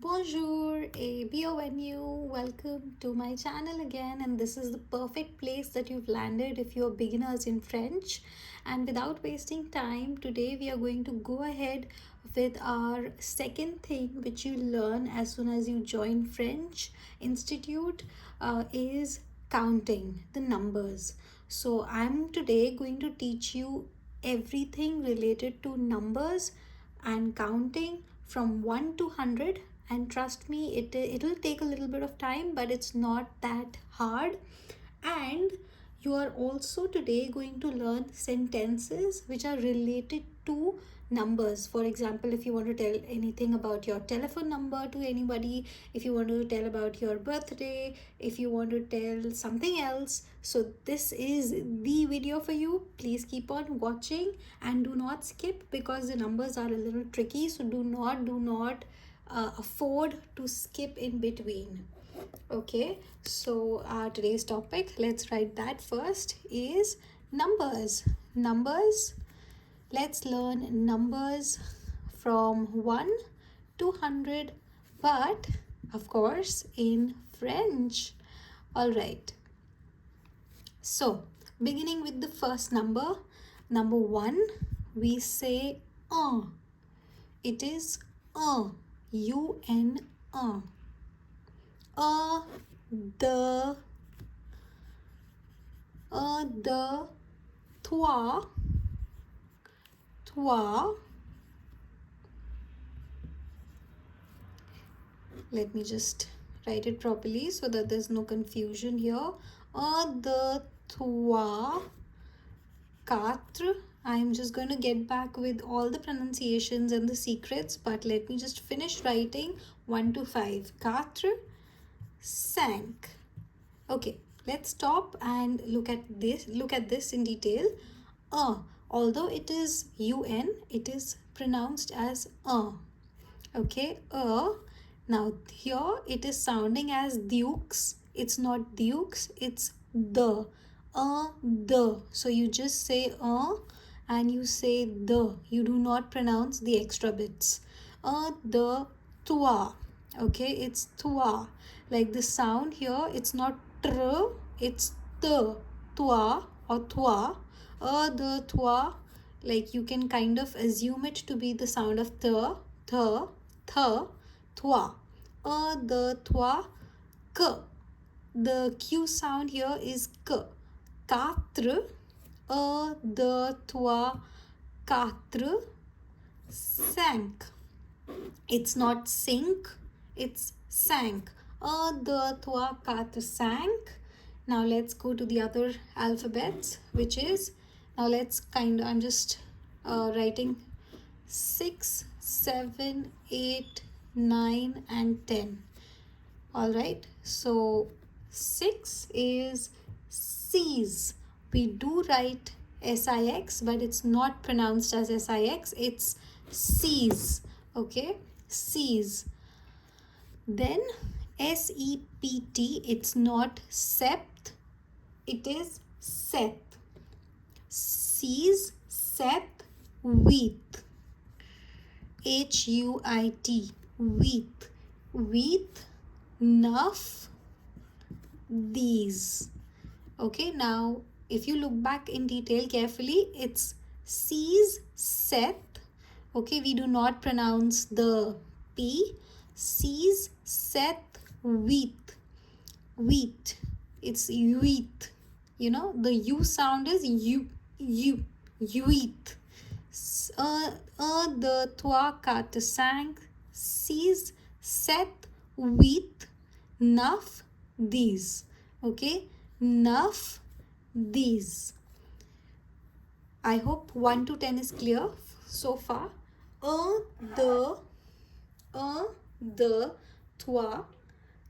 Bonjour, et bienvenue. Welcome to my channel again, and this is the perfect place that you've landed if you're beginners in French. And without wasting time, today we are going to go ahead with our second thing which you learn as soon as you join French Institute is counting the numbers. So I'm today going to teach you everything related to numbers and counting from 1 to 100, and trust me, it'll take a little bit of time, but it's not that hard. And you are also today going to learn sentences which are related to numbers. For example, if you want to tell anything about your telephone number to anybody, if you want to tell about your birthday, if you want to tell something else, so this is the video for you. Please keep on watching and do not skip, because the numbers are a little tricky, so do not afford to skip in between. Okay, so today's topic, let's write that first, is numbers. Numbers, let's learn numbers from 1 to 100, but of course in French. All right, so beginning with the first number, number 1, we say un. It is un, un, un. A, the, toi, toi. Let me just write it properly so that there's no confusion here. The, toi, quatre. I'm just going to get back with all the pronunciations and the secrets, but let me just finish writing 1 to 5. Quatre, cinq. Okay, let's stop and look at this in detail. Although it is un, it is pronounced as okay. Now here it is sounding as dukes. It's not dukes, it's the. The. So you just say and you say the. You do not pronounce the extra bits. The, toi. Okay, it's toi. Like the sound here, it's not tr, it's the. Toi or toi. The, toi. Like you can kind of assume it to be the sound of the, toi. The, toi, que. The Q sound here is k. Quatre, de, trois, quatre, cinq. It's not sink, it's sank. De, trois, quatre, cinq. Now let's go to the other alphabets, which is, now let's I'm just writing 6, 7, 8, 9, and 10. All right, so 6 is six. We do write six, but it's not pronounced as six, it's six. Okay, six. Then sept, it's not sept, it is sept. Six, sept, huit. Huit, huit. Huit, neuf, these. Okay, now if you look back in detail carefully, it's six, sept. Okay, we do not pronounce the P. Six, sept, huit. Wheat. It's wheat. You know, the U sound is wheat. De, trois, quatre, cinq, six, sept, huit, neuf, dix. Okay, neuf, dix. I hope 1 to 10 is clear so far. De, trois,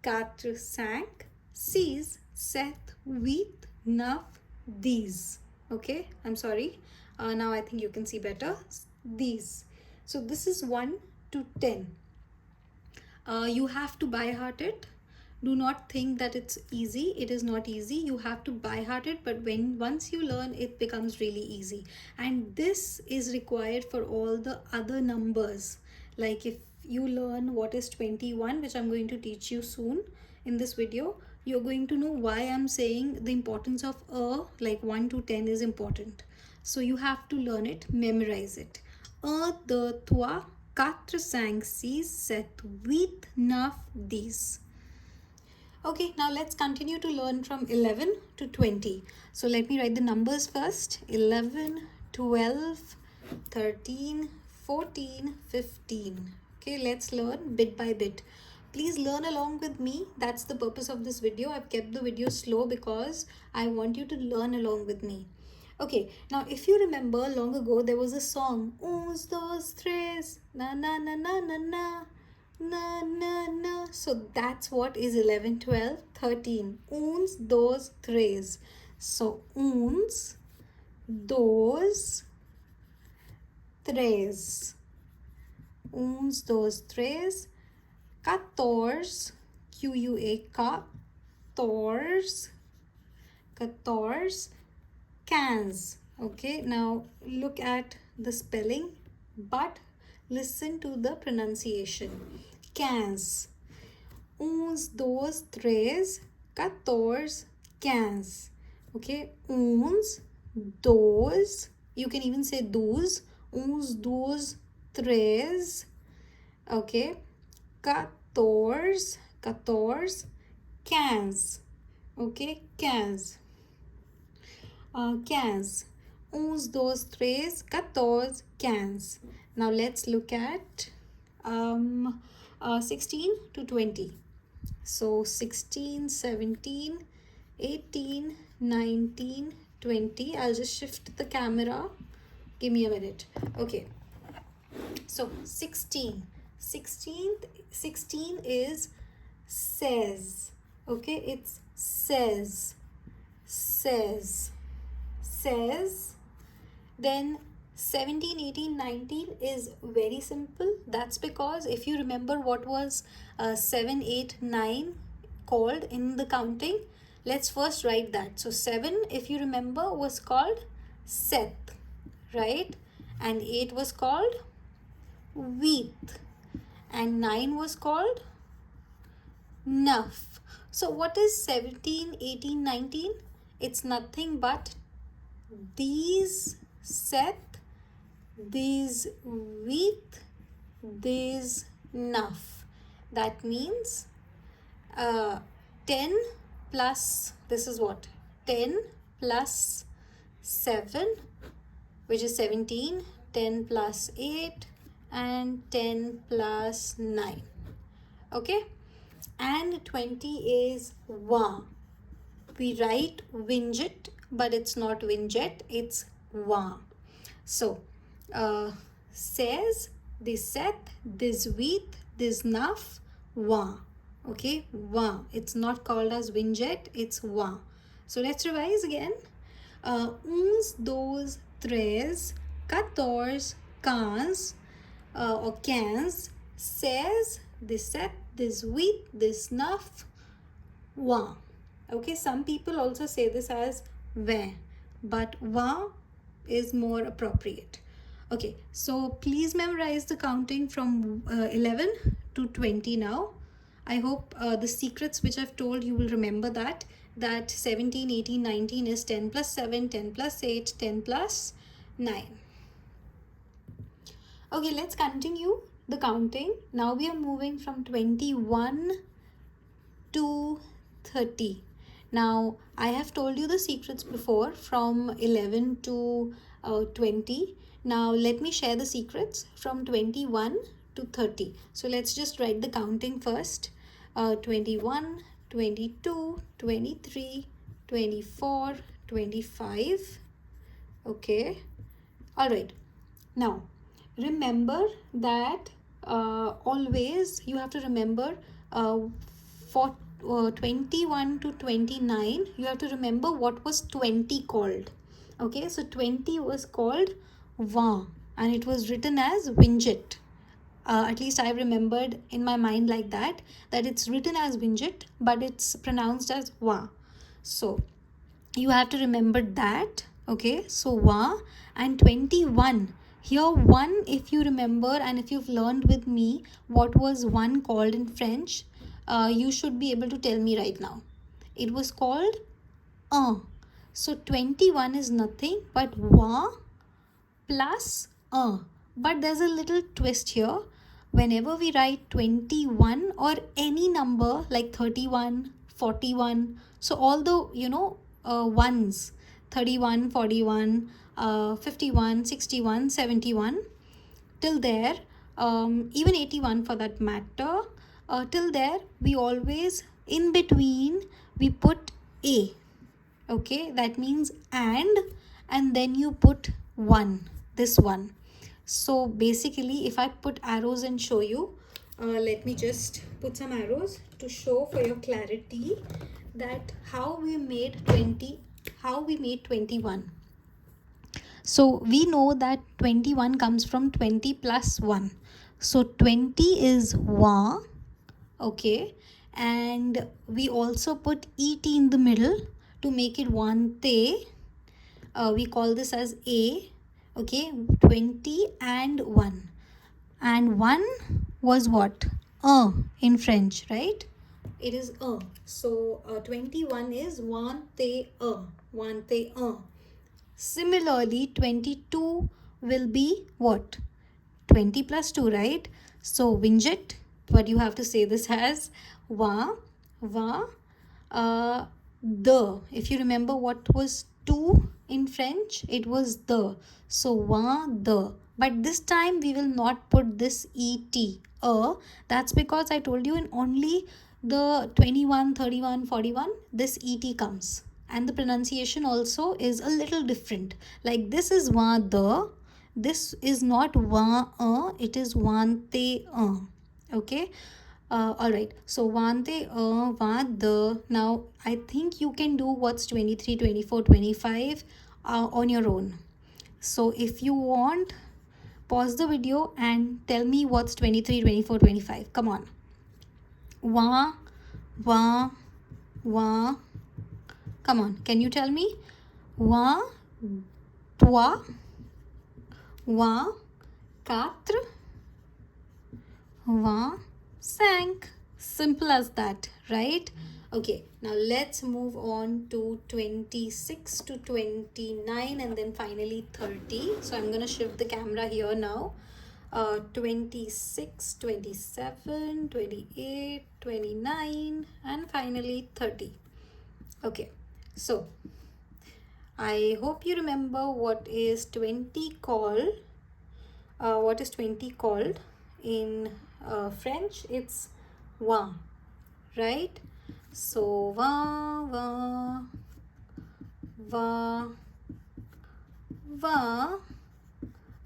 quatre, cinq, six, sept, huit, neuf, dix. Okay, I'm sorry. Now I think you can see better. These. So this is 1 to 10. You have to by heart it. Do not think that it's easy. It is not easy. You have to by heart it, but once you learn, it becomes really easy. And this is required for all the other numbers. Like if you learn what is 21, which I'm going to teach you soon in this video, you're going to know why I'm saying the importance of like 1 to 10 is important. So you have to learn it, memorize it. De, toi, quatre, cinq, six, sept, huit, neuf, dix. Okay, now let's continue to learn from 11 to 20. So let me write the numbers first. 11, 12, 13, 14, 15. Okay, let's learn bit by bit. Please learn along with me. That's the purpose of this video. I've kept the video slow because I want you to learn along with me. Okay, now if you remember long ago, there was a song. Uns, dos, tres, na na na na na na. Na na na. So that's what is 11, 12, 13. Uns, dos, tres. So uns, dos, tres. Uns, dos, tres. 14. Q-U-A, 14. 14. 15. Okay, now look at the spelling, but listen to the pronunciation. 15. Uns, dos, tres, 14, 15. Okay, uns, dos, you can even say dos. Uns, dos, tres. Okay, 14, 14, 15. Okay, 15. 15. Uns, dos, tres, 14, 15. Now let's look at 16 to 20. So 16, 17, 18, 19, 20. I'll just shift the camera. Give me a minute. Okay. So 16. 16 is says. Okay, it's says. Says. Then 17, 18, 19 is very simple. That's because if you remember what was 7, 8, 9 called in the counting, let's first write that. So 7, if you remember, was called Seth, right? And 8 was called Wheat, and 9 was called Nuff. So what is 17, 18, 19? It's nothing but these Seth, these Wheat, these Nuff. That means 10 plus, this is what? 10 plus 7, which is 17, 10 plus 8, and 10 plus 9. Okay? And 20 is wa. We write winget, but it's not winget, it's wa. So, says, this Seth, this Wheat, this Nuff, wa. Okay, wa. It's not called as winget, it's wa. So let's revise again. Uns, dos, tres, 14, 15, or 15, says, this Seth, this Wheat, this Nuff, wa. Okay, some people also say this as ve, but wa is more appropriate. Okay, so please memorize the counting from 11 to 20 now. I hope the secrets which I've told you will remember that 17, 18, 19 is 10 plus 7, 10 plus 8, 10 plus 9. Okay, let's continue the counting. Now we are moving from 21 to 30. Now, I have told you the secrets before from 11 to 20. Now, let me share the secrets from 21 to 30. So, let's just write the counting first. 21, 22, 23, 24, 25. Okay. All right. Now, remember that always you have to remember for 21 to 29, you have to remember what was 20 called. Okay, so 20 was called va, and it was written as winget. At least I remembered in my mind like that it's written as winget, but it's pronounced as va. So you have to remember that. Okay, so va. And 21, Here, one, if you remember and if you've learned with me what was one called in French, you should be able to tell me right now. It was called un. So 21 is nothing but wa plus un. But there's a little twist here. Whenever we write 21 or any number like 31, 41, so all the ones, 31, 41, 51, 61, 71, till there, even 81 for that matter, till there we always in between we put a. Okay, that means and then you put one, this one. So basically, if I put arrows and show you, let me just put some arrows to show for your clarity that how we made 21. So we know that 21 comes from 20 plus 1. So 20 is wa, okay, and we also put et in the middle to make it one te. We call this as a, okay, 20 and 1. And 1 was what? In French, right? It is a. So 21 is one te a, one te a. Similarly, 22 will be what? 20 plus 2, right? So, Winjit, what you have to say this as wa, the. If you remember what was 2 in French, it was the. So, wa, the. But this time we will not put this et, that's because I told you in only the 21, 31, 41, this et comes. And the pronunciation also is a little different. Like this is wa, the. This is not wa, it is wante, okay. All right, so wante, wa, the. Now I think you can do what's 23, 24, 25 on your own. So if you want, pause the video and tell me what's 23, 24, 25. Come on. Wa, wa, wa. Come on, can you tell me? Wa, toi, wa, quatre, wa, cinq. Simple as that, right? Okay, now let's move on to 26 to 29 and then finally 30. So I'm going to shift the camera here now. 26, 27, 28, 29 and finally 30. Okay, so I hope you remember what is 20 called. What is 20 called in French? It's wa, right? So va, va, va, va.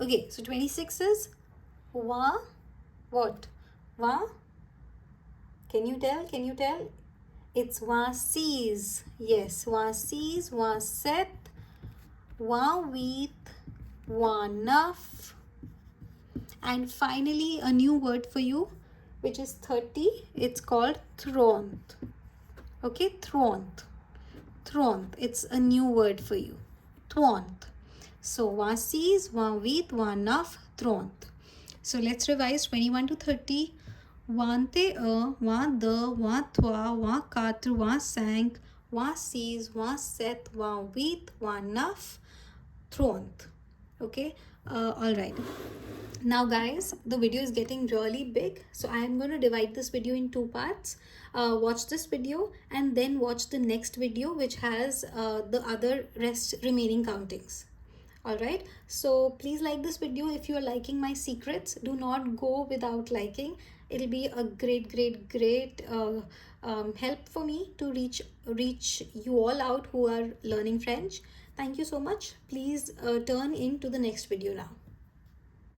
Okay, so 26 is wa, what? Va? Can you tell? Can you tell? It's wa sees. Yes, wa sees, wa set, wa with, wa nuff. And finally, a new word for you, which is 30. It's called thront. Okay, thront. Thront. It's a new word for you. Thront. So, wa sees, wa with, wa nuff, thront. So, let's revise 21 to 30. Wante wa the, wa toi, wa quatre, wa cinq, wa six, wa sept, wa huit, wa neuf, thront. Okay, all right. Now guys, the video is getting really big, so I am going to divide this video in two parts. Watch this video and then watch the next video which has the other rest remaining countings. Alright, so please like this video. If you are liking my secrets, do not go without liking. It'll be a great help for me to reach you all out who are learning French. Thank you so much. Please turn into the next video now.